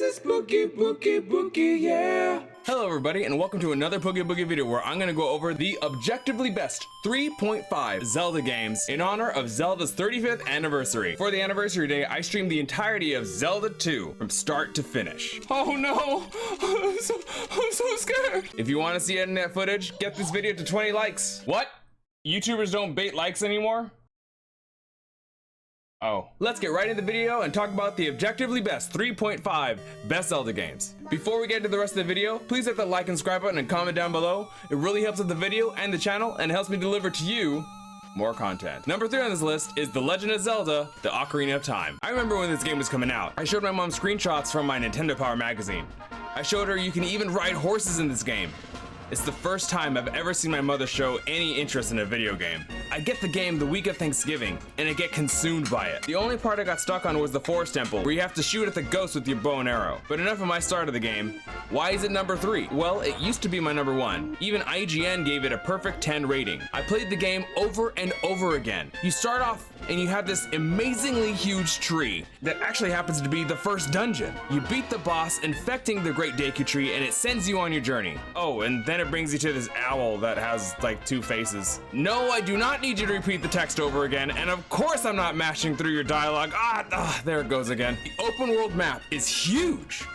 is Boogie, yeah. Hello everybody, and welcome to another Boogie video where I'm gonna go over the objectively best 3.5 Zelda games in honor of Zelda's 35th anniversary. For the anniversary day, I streamed the entirety of Zelda 2 from start to finish. Oh no, I'm so scared. If you want to see internet footage, get this video to 20 likes. What? YouTubers don't bait likes anymore? Oh. Let's get right into the video and talk about the objectively best 3.5 best Zelda games. Before we get into the rest of the video, please hit the like and subscribe button and comment down below. It really helps with the video and the channel and helps me deliver to you more content. Number 3 on this list is The Legend of Zelda: The Ocarina of Time. I remember when this game was coming out. I showed my mom screenshots from my Nintendo Power magazine. I showed her you can even ride horses in this game. It's the first time I've ever seen my mother show any interest in a video game. I get the game the week of Thanksgiving, and I get consumed by it. The only part I got stuck on was the Forest Temple, where you have to shoot at the ghost with your bow and arrow. But enough of my start of the game. Why is it number 3? Well, it used to be my number 1. Even IGN gave it a perfect 10 rating. I played the game over and over again. You start off and you have this amazingly huge tree that actually happens to be the first dungeon. You beat the boss, infecting the Great Deku Tree, and it sends you on your journey. Oh, and then it brings you to this owl that has like 2 faces. No, I do not need you to repeat the text over again, and of course I'm not mashing through your dialogue. There it goes again. The open world map is huge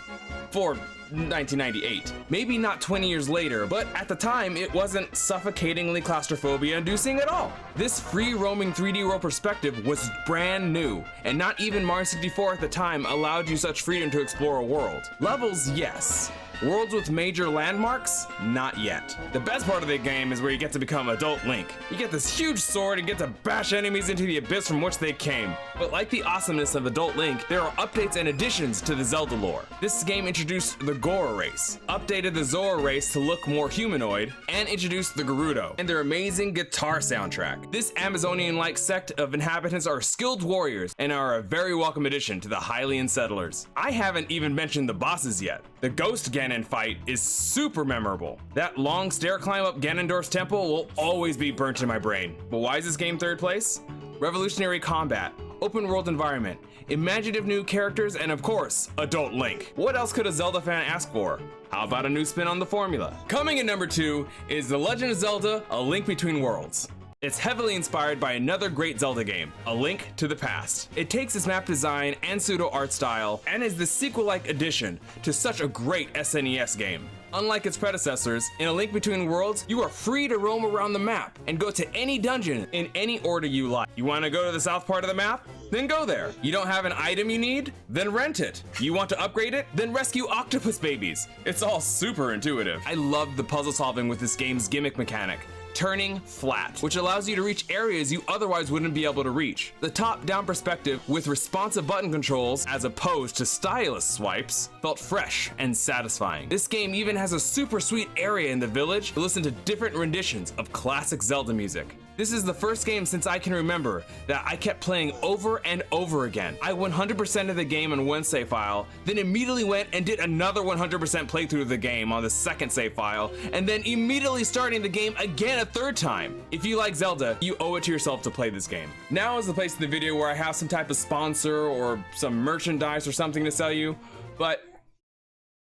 for 1998. Maybe not 20 years later, but at the time it wasn't suffocatingly claustrophobia inducing at all. This free roaming 3D world perspective was brand new, and not even Mario 64 at the time allowed you such freedom to explore a world. Levels, yes. Worlds with major landmarks? Not yet. The best part of the game is where you get to become Adult Link. You get this huge sword and get to bash enemies into the abyss from which they came. But like the awesomeness of Adult Link, there are updates and additions to the Zelda lore. This game introduced the Gora race, updated the Zora race to look more humanoid, and introduced the Gerudo and their amazing guitar soundtrack. This Amazonian-like sect of inhabitants are skilled warriors and are a very welcome addition to the Hylian settlers. I haven't even mentioned the bosses yet. The Ghost Ganon fight is super memorable. That long stair climb up Ganondorf's temple will always be burnt in my brain. But why is this game 3rd place? Revolutionary combat, open world environment, imaginative new characters, and of course, Adult Link. What else could a Zelda fan ask for? How about a new spin on the formula? Coming in number 2 is The Legend of Zelda: A Link Between Worlds. It's heavily inspired by another great Zelda game, A Link to the Past. It takes its map design and pseudo art style and is the sequel-like addition to such a great SNES game. Unlike its predecessors, in A Link Between Worlds, you are free to roam around the map and go to any dungeon in any order you like. You want to go to the south part of the map? Then go there. You don't have an item you need? Then rent it. You want to upgrade it? Then rescue octopus babies. It's all super intuitive. I love the puzzle solving with this game's gimmick mechanic, turning flat, which allows you to reach areas you otherwise wouldn't be able to reach. The top-down perspective with responsive button controls as opposed to stylus swipes felt fresh and satisfying. This game even has a super sweet area in the village to listen to different renditions of classic Zelda music. This is the first game since I can remember that I kept playing over and over again. I 100%ed the game on one save file, then immediately went and did another 100% playthrough of the game on the second save file, and then immediately starting the game again a 3rd time. If you like Zelda, you owe it to yourself to play this game. Now is the place in the video where I have some type of sponsor or some merchandise or something to sell you, but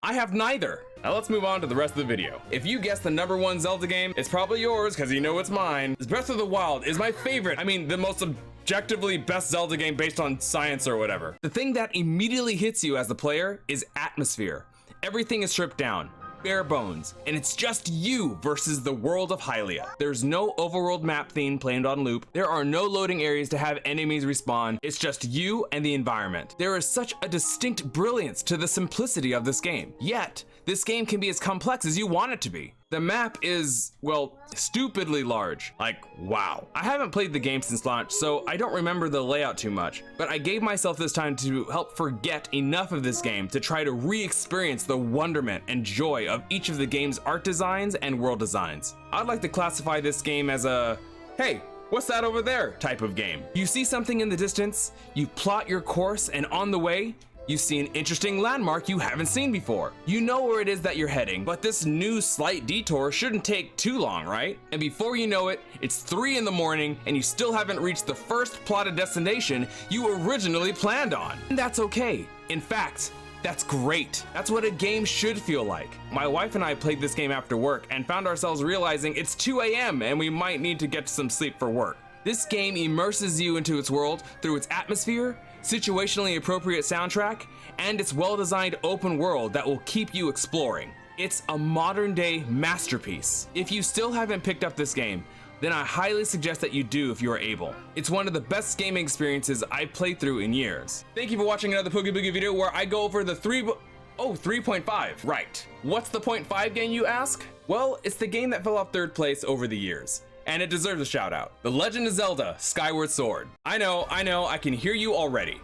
I have neither. Now let's move on to the rest of the video. If you guessed the number 1 Zelda game, it's probably yours because you know it's mine. Breath of the Wild is my favorite, the most objectively best Zelda game based on science or whatever. The thing that immediately hits you as the player is atmosphere. Everything is stripped down, bare bones, and it's just you versus the world of Hylia. There's no overworld map theme played on loop. There are no loading areas to have enemies respawn. It's just you and the environment. There is such a distinct brilliance to the simplicity of this game. Yet, this game can be as complex as you want it to be. The map is, well, stupidly large. Like, wow. I haven't played the game since launch, so I don't remember the layout too much, but I gave myself this time to help forget enough of this game to try to re-experience the wonderment and joy of each of the game's art designs and world designs. I'd like to classify this game as a, hey, what's that over there type of game. You see something in the distance, you plot your course, and on the way, you see an interesting landmark you haven't seen before. You know where it is that you're heading, but this new slight detour shouldn't take too long, right? And before you know it, it's 3 in the morning and you still haven't reached the first plotted destination you originally planned on. And that's okay. In fact, That's great. That's what a game should feel like. My wife and I played this game after work and found ourselves realizing it's 2 a.m. and we might need to get some sleep for work. This game immerses you into its world through its atmosphere, situationally appropriate soundtrack, and its well-designed open world that will keep you exploring. It's a modern-day masterpiece. If you still haven't picked up this game, then I highly suggest that you do if you are able. It's one of the best gaming experiences I've played through in years. Thank you for watching another Poogie Boogie video where I go over the 3.5. Right. What's the 0.5 game, you ask? Well, it's the game that fell off 3rd place over the years, and it deserves a shout out. The Legend of Zelda, Skyward Sword. I know, I can hear you already.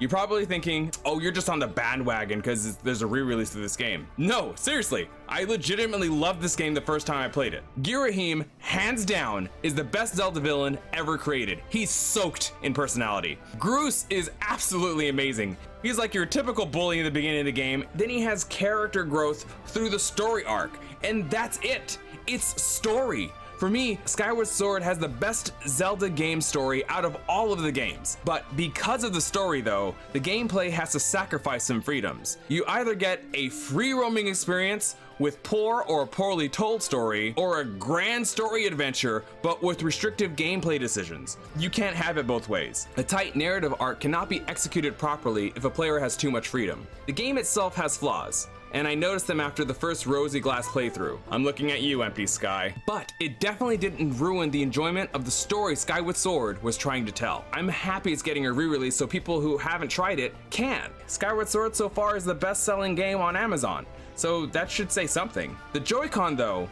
You're probably thinking, oh, you're just on the bandwagon because there's a re-release of this game. No, seriously, I legitimately loved this game the first time I played it. Girahim, hands down, is the best Zelda villain ever created. He's soaked in personality. Groose is absolutely amazing. He's like your typical bully in the beginning of the game, then he has character growth through the story arc, and that's it. It's story. For me, Skyward Sword has the best Zelda game story out of all of the games. But because of the story though, the gameplay has to sacrifice some freedoms. You either get a free roaming experience with poor or poorly told story, or a grand story adventure, but with restrictive gameplay decisions. You can't have it both ways. A tight narrative arc cannot be executed properly if a player has too much freedom. The game itself has flaws, and I noticed them after the first rosy glass playthrough. I'm looking at you, Empty Sky. But it definitely didn't ruin the enjoyment of the story Skyward Sword was trying to tell. I'm happy it's getting a re-release so people who haven't tried it can. Skyward Sword so far is the best-selling game on Amazon, so that should say something. The Joy-Con though,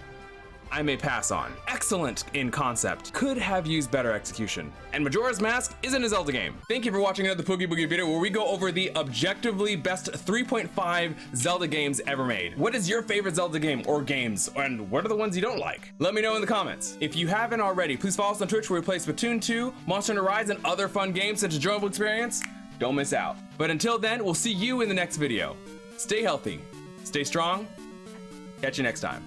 I may pass on. Excellent in concept, could have used better execution. And Majora's Mask isn't a Zelda game. Thank you for watching another Poogie Boogie video where we go over the objectively best 3.5 Zelda games ever made. What is your favorite Zelda game or games, and what are the ones you don't like? Let me know in the comments. If you haven't already, please follow us on Twitch where we play Splatoon 2, Monster Hunter Rise, and other fun games such as enjoyable experience. Don't miss out. But until then, we'll see you in the next video. Stay healthy, stay strong, catch you next time.